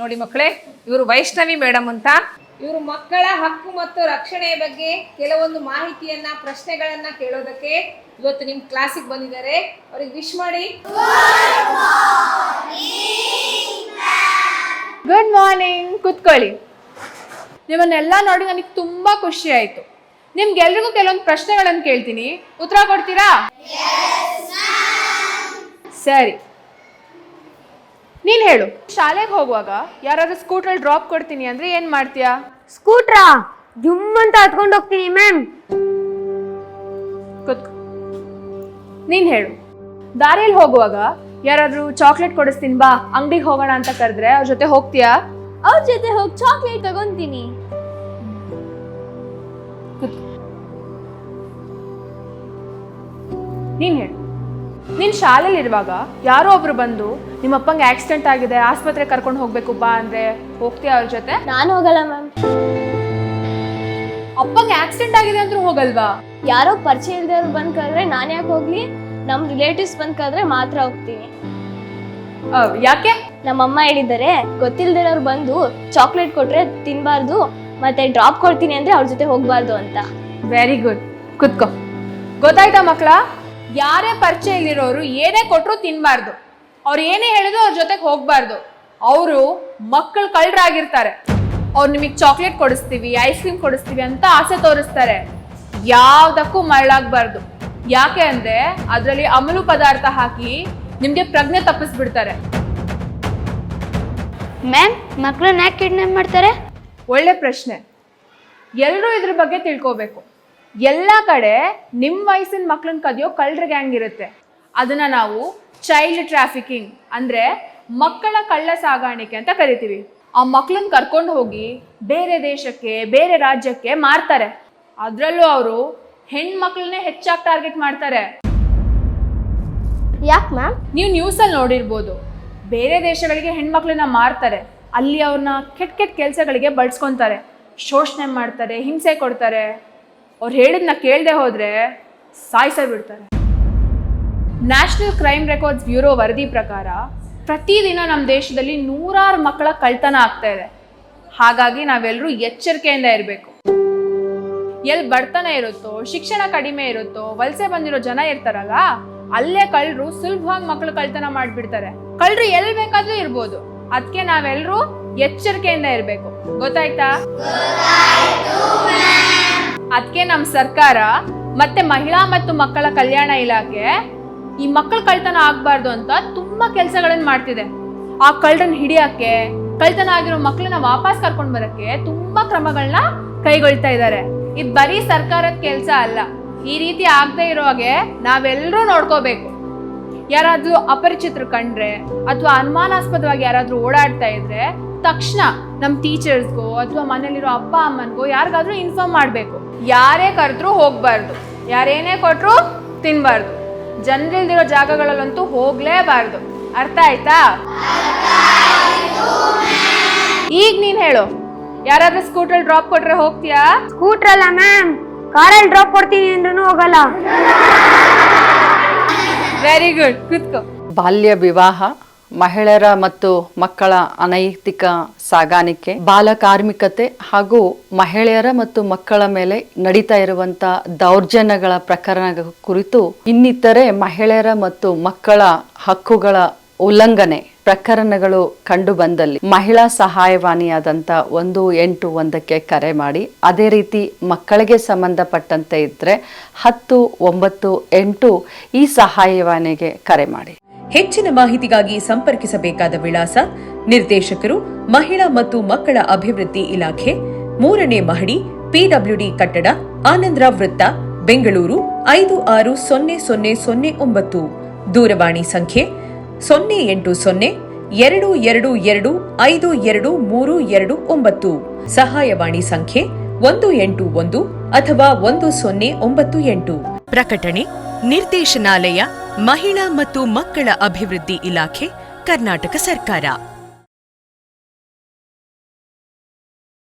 ನೋಡಿ ಮಕ್ಕಳೇ, ಇವರು ವೈಷ್ಣವಿ ಮೇಡಮ್ ಅಂತ. ಇವರು ಮಕ್ಕಳ ಹಕ್ಕು ಮತ್ತು ರಕ್ಷಣೆಯ ಬಗ್ಗೆ ಕೆಲವೊಂದು ಮಾಹಿತಿಯನ್ನ, ಪ್ರಶ್ನೆಗಳನ್ನ ಕೇಳೋದಕ್ಕೆ ಇವತ್ತು ನಿಮ್ ಕ್ಲಾಸಿಗೆ ಬಂದಿದ್ದಾರೆ. ಅವ್ರಿಗೆ ವಿಶ್ ಮಾಡಿ. Good morning. ಕುತ್ಕೊಳ್ಳಿ. ನಿಮ್ಮನ್ನೆಲ್ಲ ನೋಡಿ ನನಗೆ ತುಂಬಾ ಖುಷಿ ಆಯ್ತು. ನಿಮ್ಗೆಲ್ರಿಗೂ ಕೆಲವೊಂದು ಪ್ರಶ್ನೆಗಳನ್ನು ಕೇಳ್ತೀನಿ, ಉತ್ತರ ಕೊಡ್ತೀರಾ? ಸರಿ, ನೀನ್ ಹೇಳು. ಶಾಲೆಗೆ ಹೋಗುವಾಗ ಯಾರಾದ್ರೂ ಸ್ಕೂಟ್ರಲ್ಲಿ ಡ್ರಾಪ್ ಕೊಡ್ತೀನಿ ಅಂದ್ರೆ ಏನ್ ಮಾಡ್ತೀಯಾ? ಸ್ಕೂಟ್ರಾ ಜುಮ್ ಅಂತ ಹತ್ಕೊಂಡು ಹೋಗ್ತೀನಿ ಮ್ಯಾಮ್. ಕುತ್ಕೋ. ನೀನ್ ಹೇಳು. ದಾರಿಯಲ್ಲಿ ಹೋಗುವಾಗ ಯಾರಾದ್ರೂ ಚಾಕ್ಲೇಟ್ ಕೊಡಿಸ್ತೀನಿ ಬಾ ಅಂಗಡಿಗೆ ಹೋಗೋಣ ಅಂತ ಕರೆದ್ರೆ ಅವ್ರ ಜೊತೆ ಹೋಗ್ತೀಯಾ? ಅವ್ರ ಜೊತೆ ಹೋಗಿ ಚಾಕ್ಲೇಟ್ ತಗೊಂತೀನಿ. ನೀನ್ ಹೇಳು. ನೀನ್ ಶಾಲೆಯಲ್ಲಿ ಇರುವಾಗ ಯಾರೋ ಒಬ್ರು ಬಂದು ನಿಮ್ಮಪ್ಪಂಗೆ ಆಕ್ಸಿಡೆಂಟ್ ಆಗಿದೆ, ಆಸ್ಪತ್ರೆ ಕರ್ಕೊಂಡು ಹೋಗ್ಬೇಕು ಬಾ ಅಂದ್ರೆ ಹೋಗ್ತೀಯಾ ಅವ್ರ ಜೊತೆ? ನಾನು ಹೋಗಲ್ಲ ಮ್ಯಾಮ್. ಅಪ್ಪಂಗೆ ಆಕ್ಸಿಡೆಂಟ್ ಆಗಿದೆ ಅಂದ್ರೂ ಹೋಗಲ್ವಾ? ಯಾರೋ ಪರಿಚಯ ಇಲ್ದವ್ರು ಬಂದ್ ಕರೆದ್ರೆ ನಾನು ಯಾಕೆ ಹೋಗ್ಲಿ? ನಮ್ ರಿಲೇಟಿವ್ಸ್ ಬಂದ್ ಕರೆದ್ರೆ ಮಾತ್ರ ಹೋಗ್ತೀನಿ. ಯಾಕೆ? ನಮ್ಮಮ್ಮ ಹೇಳಿದ್ದಾರೆ, ಗೊತ್ತಿಲ್ದಿರೋರು ಬಂದು ಚಾಕ್ಲೇಟ್ ಕೊಟ್ರೆ ತಿನ್ಬಾರ್ದು, ಮತ್ತೆ ಡ್ರಾಪ್ ಕೊಡ್ತೀನಿ ಅಂದ್ರೆ ಅವ್ರ ಜೊತೆ ಹೋಗ್ಬಾರ್ದು ಅಂತ. Very good. ಕುತ್ಕೋ. ಗೊತ್ತಾಯ್ತಾ ಮಕ್ಕಳ? ಯಾರೇ ಪರಿಚಯ ಇಲ್ಲಿರೋರು ಏನೇ ಕೊಟ್ರು ತಿನ್ಬಾರ್ದು, ಅವ್ರು ಏನೇ ಹೇಳಿದ್ರು ಅವ್ರ ಜೊತೆಗೆ ಹೋಗ್ಬಾರ್ದು. ಅವರು ಮಕ್ಕಳು ಕಳ್ಳರಾಗಿರ್ತಾರೆ. ಅವ್ರು ನಿಮಗೆ ಚಾಕ್ಲೇಟ್ ಕೊಡಿಸ್ತೀವಿ, ಐಸ್ ಕ್ರೀಮ್ ಕೊಡಿಸ್ತೀವಿ ಅಂತ ಆಸೆ ತೋರಿಸ್ತಾರೆ. ಯಾವ್ದಕ್ಕೂ ಮರಳಾಗಬಾರ್ದು. ಯಾಕೆ ಅಂದ್ರೆ ಅದರಲ್ಲಿ ಅಮಲು ಪದಾರ್ಥ ಹಾಕಿ ನಿಮ್ಗೆ ಪ್ರಜ್ಞೆ ತಪ್ಪಿಸ್ಬಿಡ್ತಾರೆ. ಮ್ಯಾಮ್, ಮಕ್ಕಳನ್ನ ಯಾಕೆ ಕಿಡ್ನಾಪ್ ಮಾಡ್ತಾರೆ? ಒಳ್ಳೆ ಪ್ರಶ್ನೆ. ಎಲ್ಲರೂ ಇದ್ರ ಬಗ್ಗೆ ತಿಳ್ಕೋಬೇಕು. ಎಲ್ಲ ಕಡೆ ನಿಮ್ಮ ವಯಸ್ಸಿನ ಮಕ್ಕಳನ್ನ ಕದಿಯೋ ಕಳ್ಳರ ಗ್ಯಾಂಗ್ ಇರುತ್ತೆ. ಅದನ್ನ ನಾವು ಚೈಲ್ಡ್ ಟ್ರಾಫಿಕಿಂಗ್ ಅಂದ್ರೆ ಮಕ್ಕಳ ಕಳ್ಳ ಸಾಗಾಣಿಕೆ ಅಂತ ಕರಿತೀವಿ. ಆ ಮಕ್ಕಳನ್ನ ಕರ್ಕೊಂಡು ಹೋಗಿ ಬೇರೆ ದೇಶಕ್ಕೆ, ಬೇರೆ ರಾಜ್ಯಕ್ಕೆ ಮಾರ್ತಾರೆ. ಅದರಲ್ಲೂ ಅವರು ಹೆಣ್ಮಕ್ಳನ್ನೇ ಹೆಚ್ಚಾಗಿ ಟಾರ್ಗೆಟ್ ಮಾಡ್ತಾರೆ. ಯಾಕೆ ಮ್ಯಾಮ್? ನೀವು ನ್ಯೂಸಲ್ಲಿ ನೋಡಿರ್ಬೋದು, ಬೇರೆ ದೇಶಗಳಿಗೆ ಹೆಣ್ಮಕ್ಳನ್ನ ಮಾರ್ತಾರೆ. ಅಲ್ಲಿ ಅವ್ರನ್ನ ಕೆಟ್ಟ ಕೆಟ್ಟ ಕೆಲಸಗಳಿಗೆ ಬಳಸ್ಕೊತಾರೆ, ಶೋಷಣೆ ಮಾಡ್ತಾರೆ, ಹಿಂಸೆ ಕೊಡ್ತಾರೆ. ಅವ್ರು ಹೇಳಿದ್ನ ಕೇಳದೆ ಹೋದ್ರೆ ಸಾಯಿಸೇ ಬಿಡ್ತಾರೆ. ನ್ಯಾಷನಲ್ ಕ್ರೈಮ್ ರೆಕಾರ್ಡ್ಸ್ ಬ್ಯೂರೋ ವರದಿ ಪ್ರಕಾರ ಪ್ರತಿದಿನ ನಮ್ಮ ದೇಶದಲ್ಲಿ 100 ಮಕ್ಕಳ ಕಳ್ತನ ಆಗ್ತಾ ಇದೆ. ಹಾಗಾಗಿ ನಾವೆಲ್ಲರೂ ಎಚ್ಚರಿಕೆಯಿಂದ ಇರಬೇಕು. ಎಲ್ಲಿ ಬಡತನ ಇರುತ್ತೋ, ಶಿಕ್ಷಣ ಕಡಿಮೆ ಇರುತ್ತೋ, ವಲಸೆ ಬಂದಿರೋ ಜನ ಇರ್ತಾರಲ್ಲ, ಅಲ್ಲೇ ಕಳ್ಳರು ಸುಲಭವಾಗಿ ಮಕ್ಕಳು ಕಳ್ತನ ಮಾಡ್ಬಿಡ್ತಾರೆ. ಕಳ್ಳರು ಎಲ್ಲಿ ಬೇಕಾದ್ರೂ ಇರ್ಬೋದು. ಅದಕ್ಕೆ ನಾವೆಲ್ಲರೂ ಎಚ್ಚರಿಕೆಯಿಂದ ಇರಬೇಕು. ಗೊತ್ತಾಯ್ತಾ? ಅದಕ್ಕೆ ನಮ್ಮ ಸರ್ಕಾರ ಮತ್ತೆ ಮಹಿಳಾ ಮತ್ತು ಮಕ್ಕಳ ಕಲ್ಯಾಣ ಇಲಾಖೆ ಈ ಮಕ್ಕಳ ಕಳ್ತನ ಆಗ್ಬಾರ್ದು ಅಂತ ತುಂಬಾ ಕೆಲಸಗಳನ್ನ ಮಾಡ್ತಿದೆ. ಆ ಕಳ್ಳರನ್ನ ಹಿಡಿಯಕ್ಕೆ, ಕಳ್ತನ ಆಗಿರೋ ಮಕ್ಕಳನ್ನ ವಾಪಸ್ ಕರ್ಕೊಂಡ್ ಬರಕ್ಕೆ ತುಂಬಾ ಕ್ರಮಗಳನ್ನ ಕೈಗೊಳ್ತಾ ಇದ್ದಾರೆ. ಇದು ಬರೀ ಸರ್ಕಾರದ ಕೆಲಸ ಅಲ್ಲ. ಈ ರೀತಿ ಆಗದೆ ಇರೋ ಹಾಗೆ ನಾವೆಲ್ಲರೂ ನೋಡ್ಕೋಬೇಕು. ಯಾರಾದ್ರೂ ಅಪರಿಚಿತರು ಕಂಡ್ರೆ ಅಥವಾ ಅನುಮಾನಾಸ್ಪದವಾಗಿ ಯಾರಾದ್ರೂ ಓಡಾಡ್ತಾ ಇದ್ರೆ ತಕ್ಷಣ ನಮ್ಮ ಟೀಚರ್ಸ್ಗೋ ಅಥವಾ ಮನೇಲಿರೋ ಅಪ್ಪ ಅಮ್ಮನ್ಗೋ ಯಾರಿಗಾದ್ರೂ ಇನ್ಫಾರ್ಮ್ ಮಾಡಬೇಕು. ಯಾರೇ ಕರೆದ್ರೂ ಹೋಗ್ಬಾರ್ದು, ಯಾರೇನೇ ಕೊಟ್ರು ತಿನ್ಬಾರ್ದು. ಜನರಿಲ್ದಿರೋ ಜಾಗಗಳಲ್ಲಂತೂ ಹೋಗ್ಲೇಬಾರ್ದು. ಅರ್ಥ ಆಯ್ತಾ? ಈಗ ನೀನ್ ಹೇಳು. ಯಾರಾದ್ರೂ ಸ್ಕೂಟ್ರಲ್ಲಿ ಡ್ರಾಪ್ ಕೊಟ್ರೆ ಹೋಗ್ತೀಯಾ? ಸ್ಕೂಟರ್ ಅಲ್ಲ ಮ್ಯಾಮ್, ಕಾರಲ್ಲಿ ಡ್ರಾಪ್ ಕೊಡ್ತೀನಿ ಅಂದ್ರೂ ಹೋಗಲ್ಲ. Very good. ಕುತ್ಕೋ. ಬಾಲ್ಯ ವಿವಾಹ, ಮಹಿಳೆಯರ ಮತ್ತು ಮಕ್ಕಳ ಅನೈತಿಕ ಸಾಗಾಣಿಕೆ, ಬಾಲ ಕಾರ್ಮಿಕತೆ ಹಾಗೂ ಮಹಿಳೆಯರ ಮತ್ತು ಮಕ್ಕಳ ಮೇಲೆ ನಡೀತಾ ಇರುವಂತ ದೌರ್ಜನ್ಯಗಳ ಪ್ರಕರಣ ಕುರಿತು ಇನ್ನಿತರೆ ಮಹಿಳೆಯರ ಮತ್ತು ಮಕ್ಕಳ ಹಕ್ಕುಗಳ ಉಲ್ಲಂಘನೆ ಪ್ರಕರಣಗಳು ಕಂಡು ಬಂದಲ್ಲಿ ಮಹಿಳಾ ಸಹಾಯವಾಣಿಯಾದಂಥ 181ಕ್ಕೆ ಕರೆ ಮಾಡಿ. ಅದೇ ರೀತಿ ಮಕ್ಕಳಿಗೆ ಸಂಬಂಧಪಟ್ಟಂತೆ ಇದ್ರೆ 10 9 8 ಈ ಸಹಾಯವಾಣಿಗೆ ಕರೆ ಮಾಡಿ. ಹೆಚ್ಚಿನ ಮಾಹಿತಿಗಾಗಿ ಸಂಪರ್ಕಿಸಬೇಕಾದ ವಿಳಾಸ: ನಿರ್ದೇಶಕರು, ಮಹಿಳಾ ಮತ್ತು ಮಕ್ಕಳ ಅಭಿವೃದ್ಧಿ ಇಲಾಖೆ, 3ನೇ ಮಹಡಿ, ಪಿಡಬ್ಲ್ಯೂಡಿ ಕಟ್ಟಡ, ಆನಂದರಾವ್ ವೃತ್ತ, ಬೆಂಗಳೂರು 560009. ದೂರವಾಣಿ ಸಂಖ್ಯೆ 080 222252329. ಸಹಾಯವಾಣಿ ಸಂಖ್ಯೆ 181 ಅಥವಾ 1098. ಪ್ರಕಟಣೆ: ನಿರ್ದೇಶನಾಲಯ, ಮಹಿಳಾ ಮತ್ತು ಮಕ್ಕಳ ಅಭಿವೃದ್ಧಿ ಇಲಾಖೆ, ಕರ್ನಾಟಕ ಸರ್ಕಾರ.